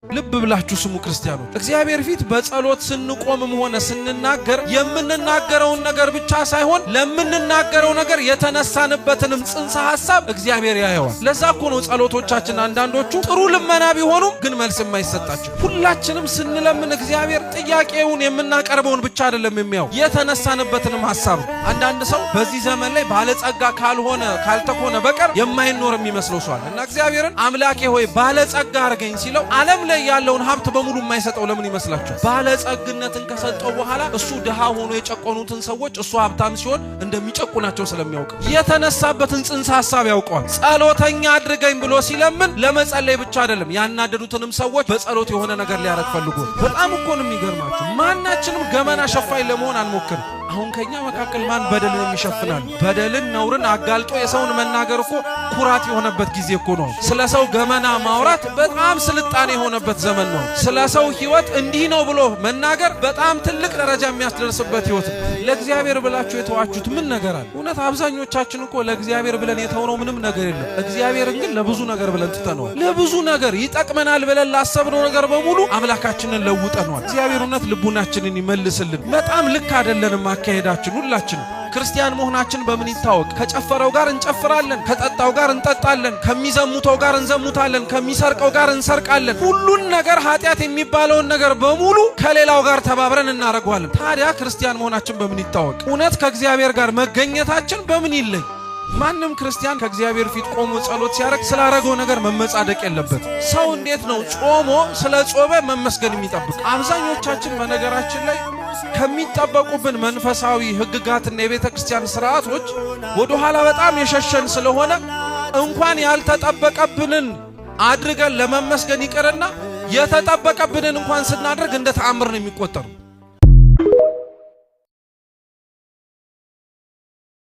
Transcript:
ልብ ብላችሁ ስሙ ክርስቲያኖች እግዚአብሔር ፊት በጸሎት ስንቆምም ሆነ ስንናገር የምንናገረው ነገር ብቻ ሳይሆን ለምንናገረው ነገር የተነሳንበትንም ጽንሰ ሐሳብ እግዚአብሔር ያየዋል። ለዛ እኮ ነው ጸሎቶቻችን አንዳንዶቹ ጥሩ ልመና ቢሆኑም ግን መልስ የማይሰጣቸው። ሁላችንም ስንለምን እግዚአብሔር ጥያቄውን የምናቀርበውን ብቻ አይደለም የሚያው የተነሳንበትንም ሐሳብ። አንዳንድ ሰው በዚህ ዘመን ላይ ባለጸጋ ካልተኮነ በቀር የማይኖር የሚመስለው ሰው አለ እና እግዚአብሔርን አምላኬ ሆይ ባለጸጋ አርገኝ ሲለው ዓለም ላይ ያለውን ሀብት በሙሉ የማይሰጠው ለምን ይመስላችሁ? ባለጸግነትን ከሰጠው በኋላ እሱ ድሃ ሆኖ የጨቆኑትን ሰዎች እሱ ሀብታም ሲሆን እንደሚጨቁናቸው ስለሚያውቅ የተነሳበትን ጽንሰ ሐሳብ ያውቀዋል። ጸሎተኛ አድርገኝ ብሎ ሲለምን ለመጸለይ ብቻ አይደለም፣ ያናደዱትንም ሰዎች በጸሎት የሆነ ነገር ሊያረግ ፈልጎ። በጣም እኮ ነው የሚገርማችሁ። ማናችንም ገመና ሸፋኝ ለመሆን አንሞክርም። አሁን ከኛ መካከል ማን በደልን የሚሸፍናል? በደልን ነውርን አጋልጦ የሰውን መናገር እኮ ኩራት የሆነበት ጊዜ እኮ ነው። ስለ ሰው ገመና ማውራት በጣም ስልጣኔ የሆነበት ዘመን ነው። ስለ ሰው ህይወት እንዲህ ነው ብሎ መናገር በጣም ትልቅ ደረጃ የሚያስደርስበት ህይወት ነው። ለእግዚአብሔር ብላችሁ የተዋችሁት ምን ነገር አለ? እውነት አብዛኞቻችን እኮ ለእግዚአብሔር ብለን የተውነው ምንም ነገር የለም። እግዚአብሔርን ግን ለብዙ ነገር ብለን ትተነዋል። ለብዙ ነገር ይጠቅመናል ብለን ላሰብነው ነገር በሙሉ አምላካችንን ለውጠነዋል። እግዚአብሔር እውነት ልቡናችንን ይመልስልን። በጣም ልክ አይደለንም አካሄዳችን። ሁላችን ክርስቲያን መሆናችን በምን ይታወቅ? ከጨፈረው ጋር እንጨፍራለን፣ ከጠጣው ጋር እንጠጣለን፣ ከሚዘሙተው ጋር እንዘሙታለን፣ ከሚሰርቀው ጋር እንሰርቃለን። ሁሉን ነገር ኃጢአት የሚባለውን ነገር በሙሉ ከሌላው ጋር ተባብረን እናደርገዋለን። ታዲያ ክርስቲያን መሆናችን በምን ይታወቅ? እውነት ከእግዚአብሔር ጋር መገኘታችን በምን ይለይ? ማንም ክርስቲያን ከእግዚአብሔር ፊት ቆሞ ጸሎት ሲያደርግ ስላረገው ነገር መመጻደቅ የለበት። ሰው እንዴት ነው ጾሞ ስለ ጾመ መመስገን የሚጠብቅ? አብዛኞቻችን በነገራችን ላይ ከሚጠበቁብን መንፈሳዊ ህግጋትና የቤተ ክርስቲያን ስርዓቶች ወደ ኋላ በጣም የሸሸን ስለሆነ እንኳን ያልተጠበቀብንን አድርገን ለመመስገን ይቀርና የተጠበቀብንን እንኳን ስናደርግ እንደ ተአምር ነው የሚቆጠሩ።